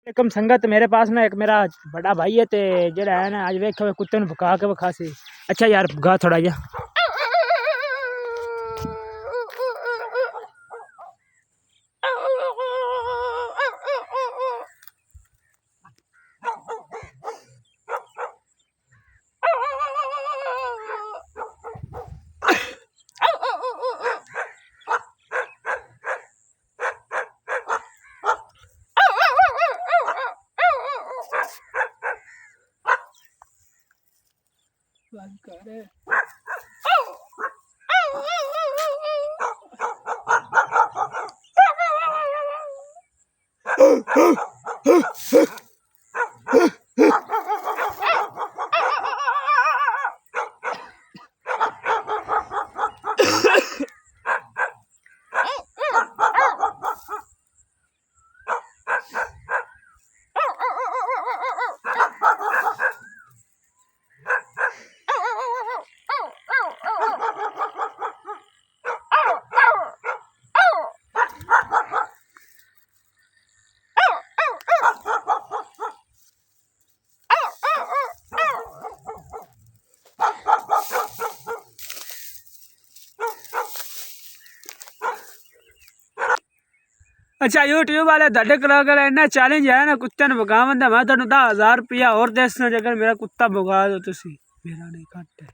एकम संगत मेरे पास ना एक मेरा बड़ा भाई है ते जेड़ा है ना आज वेखो कुत्ते नु भगा के विखा सी। अच्छा यार भगा थोड़ा जा अच्छा यूट्यूब वाले धड़क अगर इन्ना चैलेंज है ना कुत्ते भगावन मैं तुहानू 10,000 रुपया और दे अगर मेरा कुत्ता भगा दो तुसी मेरा नहीं घट है।